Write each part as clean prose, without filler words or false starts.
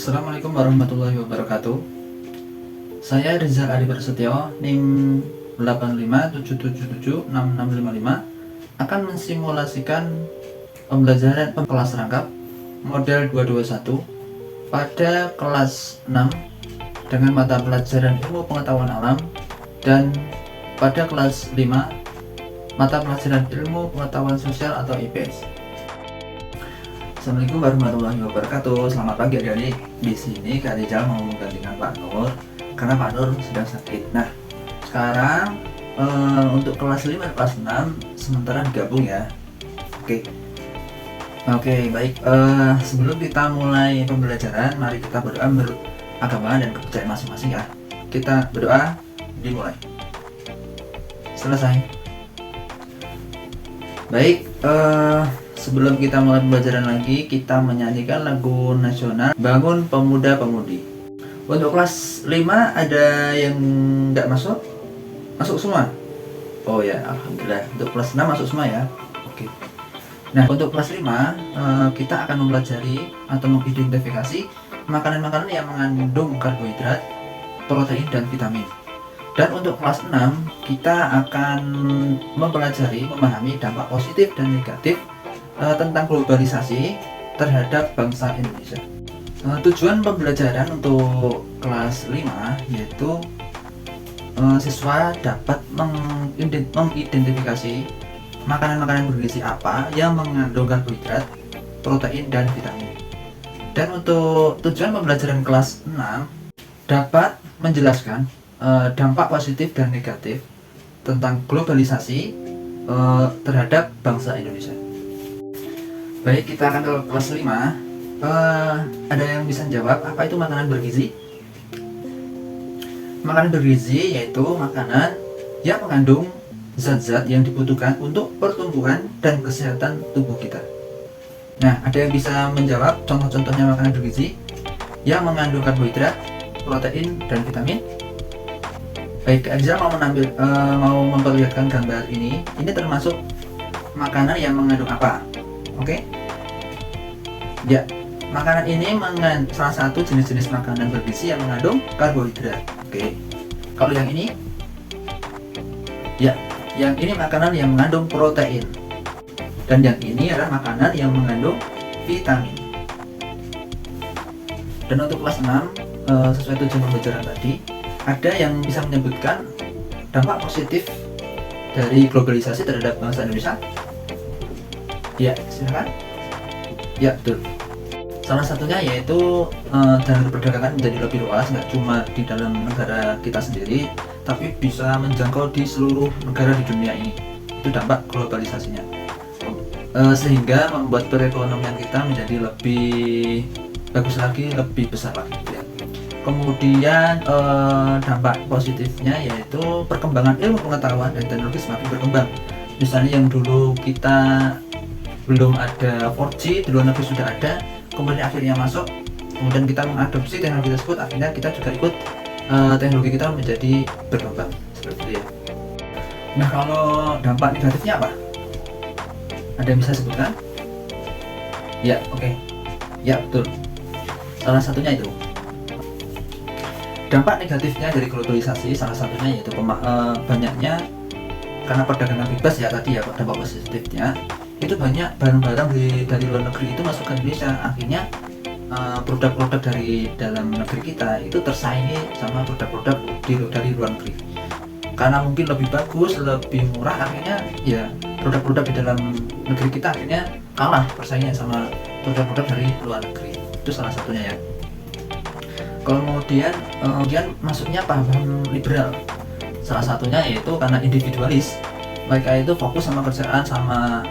Assalamualaikum warahmatullahi wabarakatuh. Saya Rizal Adi Prasetyo, NIM 8577766655 akan mensimulasikan pembelajaran kelas rangkap model 221 pada kelas 6 dengan mata pelajaran ilmu pengetahuan alam dan pada kelas 5 mata pelajaran ilmu pengetahuan sosial atau IPS. Assalamualaikum warahmatullahi wabarakatuh. Selamat pagi adik-adik. Di sini Kak Rizal mau menggantikan Pak Nur karena Pak Nur sedang sakit. Nah, sekarang untuk kelas 5 dan kelas 6 sementara digabung ya. Oke, baik. Sebelum kita mulai pembelajaran, mari kita berdoa menurut agama dan kepercayaan masing-masing ya. Kita berdoa, dimulai. Selesai. Baik, sebelum kita mulai pembelajaran lagi, kita menyanyikan lagu nasional Bangun Pemuda Pemudi. Untuk kelas 5 ada yang nggak masuk? Masuk semua? Oh ya, alhamdulillah. Untuk kelas 6 masuk semua ya. Oke. Nah, untuk kelas 5 kita akan mempelajari atau mengidentifikasi makanan-makanan yang mengandung karbohidrat, protein, dan vitamin. Dan untuk kelas 6 kita akan memahami dampak positif dan negatif tentang globalisasi terhadap bangsa Indonesia. Tujuan pembelajaran untuk kelas 5 yaitu siswa dapat mengidentifikasi makanan-makanan bergizi apa yang mengandung karbohidrat, protein, dan vitamin. Dan untuk tujuan pembelajaran kelas 6 dapat menjelaskan dampak positif dan negatif tentang globalisasi terhadap bangsa Indonesia. Baik, kita akan ke kelas 5. Ada yang bisa jawab apa itu makanan bergizi? Makanan bergizi yaitu makanan yang mengandung zat-zat yang dibutuhkan untuk pertumbuhan dan kesehatan tubuh kita. Nah, ada yang bisa menjawab contoh-contohnya makanan bergizi yang mengandung karbohidrat, protein, dan vitamin? Baik, Rizal mau memperlihatkan gambar ini. Ini termasuk makanan yang mengandung apa? Oke. Ya, makanan ini salah satu jenis-jenis makanan bergizi yang mengandung karbohidrat. Oke. Kalau yang ini? Ya, yang ini makanan yang mengandung protein. Dan yang ini adalah makanan yang mengandung vitamin. Dan untuk kelas 6, sesuai tujuan pembelajaran tadi, ada yang bisa menyebutkan dampak positif dari globalisasi terhadap bangsa Indonesia? Ya, silakan. Ya, betul. Salah satunya yaitu jalur perdagangan menjadi lebih luas, nggak cuma di dalam negara kita sendiri, tapi bisa menjangkau di seluruh negara di dunia ini. Itu dampak globalisasinya. Sehingga membuat perekonomian kita menjadi lebih bagus lagi, lebih besar lagi. Ya. Kemudian dampak positifnya yaitu perkembangan ilmu pengetahuan dan teknologi semakin berkembang. Misalnya yang dulu kita belum ada 4G, di luar negeri sudah ada, kemudian akhirnya masuk, kemudian kita mengadopsi teknologi tersebut, akhirnya kita juga ikut teknologi kita menjadi berkembang seperti itu ya. Nah, kalau dampak negatifnya apa? Ada yang bisa sebutkan? Ya, oke. Ya, betul. Salah satunya itu. Dampak negatifnya dari globalisasi salah satunya yaitu banyaknya, karena perdagangan bebas ya tadi ya, dampak positifnya itu banyak barang-barang dari luar negeri itu masuk ke Indonesia, akhirnya produk-produk dari dalam negeri kita itu tersaingi sama produk-produk dari luar negeri karena mungkin lebih bagus, lebih murah, akhirnya ya produk-produk di dalam negeri kita akhirnya kalah persaingannya sama produk-produk dari luar negeri. Itu salah satunya ya. Kemudian masuknya paham liberal, salah satunya yaitu karena individualis, mereka itu fokus sama kerjaan, sama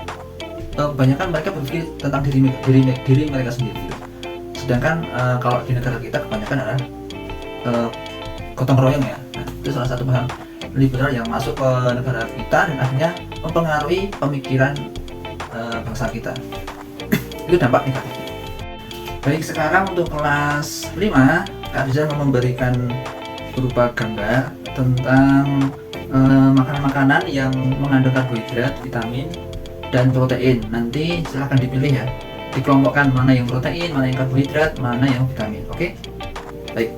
kebanyakan mereka berpikir tentang diri mereka sendiri. Sedangkan kalau di negara kita kebanyakan adalah gotong royong ya. Nah, itu salah satu paham liberal yang masuk ke negara kita dan akhirnya mempengaruhi pemikiran bangsa kita. Itu dampak negatifnya. Baik, sekarang untuk kelas 5, Kak Rizal memberikan berupa gambar tentang makanan-makanan yang mengandung karbohidrat, vitamin, dan protein. Nanti silahkan dipilih ya. dikelompokkan mana yang protein, mana yang karbohidrat, mana yang vitamin. Oke. Baik.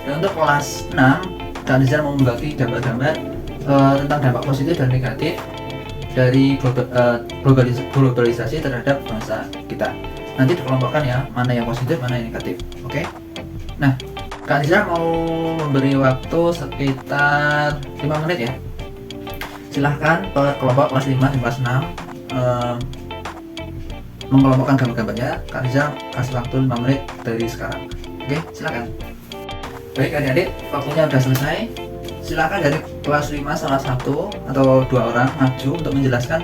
Dan untuk kelas 6, Kak Rizal mau membagi gambar-gambar tentang dampak positif dan negatif dari globalisasi terhadap bangsa kita. Nanti dikelompokkan ya, mana yang positif, mana yang negatif. Oke. Nah, Kak Rizal mau memberi waktu sekitar 5 menit ya. Silahkan per kelompok kelas 5 dan kelas 6 mengelompokkan gambar-gambarnya. Kak Rizal kasih waktu 5 menit dari sekarang. Oke, silakan. Baik adik-adik, waktunya sudah selesai. Silakan dari kelas 5 salah satu atau 2 orang maju untuk menjelaskan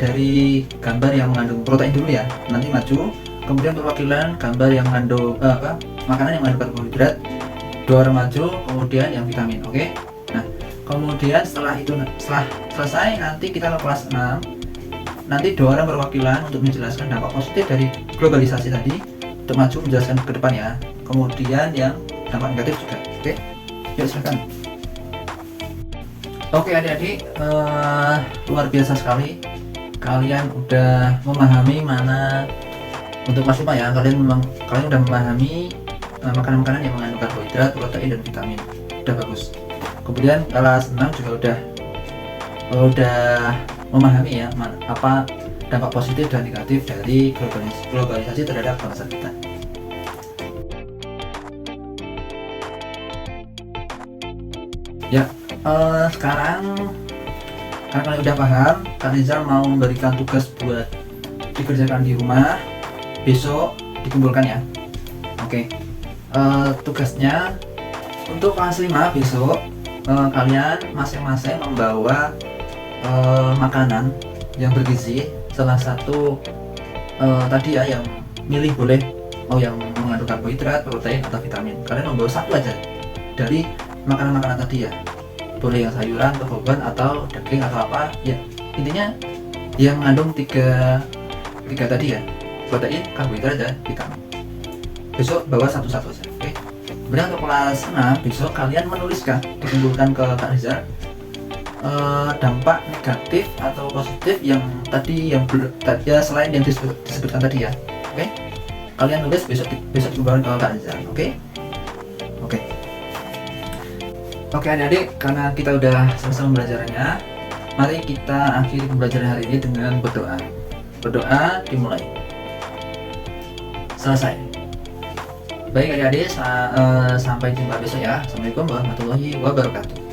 dari gambar yang mengandung protein dulu ya. Nanti maju, kemudian perwakilan gambar yang mengandung makanan yang mengandung karbohidrat, 2 orang maju, kemudian yang vitamin. Oke. Nah, kemudian setelah selesai nanti kita ke kelas 6. Nanti 2 orang perwakilan untuk menjelaskan dampak positif dari globalisasi tadi, untuk maju menjelaskan ke depan ya. Kemudian yang dampak negatif juga. Oke, yuk silakan. Oke adik-adik, luar biasa sekali. Kalian udah memahami mana untuk kelas 5 ya. Kalian udah memahami makanan-makanan yang mengandung karbohidrat, protein dan vitamin. Udah bagus. Kemudian kelas 6 juga udah memahami ya apa dampak positif dan negatif dari globalisasi terhadap bangsa kita. Ya, sekarang karena kalian udah paham, Kak Rizal mau memberikan tugas buat dikerjakan di rumah. Besok dikumpulkan ya. Oke. Tugasnya untuk kelas 5 besok kalian masing-masing membawa makanan yang bergizi. Salah satu tadi ya, yang milih boleh mau yang mengandung karbohidrat, protein atau vitamin. Kalian membawa satu aja dari makanan-makanan tadi ya, boleh yang sayuran, buah-buahan atau daging atau apa ya, intinya yang mengandung tiga tadi ya, protein, karbohidrat dan vitamin. Besok bawa satu-satu aja. Oke. Kemudian untuk kelas 6 besok kalian menuliskan, dikumpulkan ke Kak Rizal dampak negatif atau positif yang tadi ya, selain yang disebutkan tadi ya. Oke. Kalian tulis besok dikumpulkan ke Kak Rizal. Oke. Oke adik-adik, karena kita udah selesai pembelajarannya, mari kita akhiri pembelajaran hari ini dengan berdoa. Berdoa dimulai. Selesai. Baik adik-adik, sampai jumpa besok ya. Assalamualaikum warahmatullahi wabarakatuh.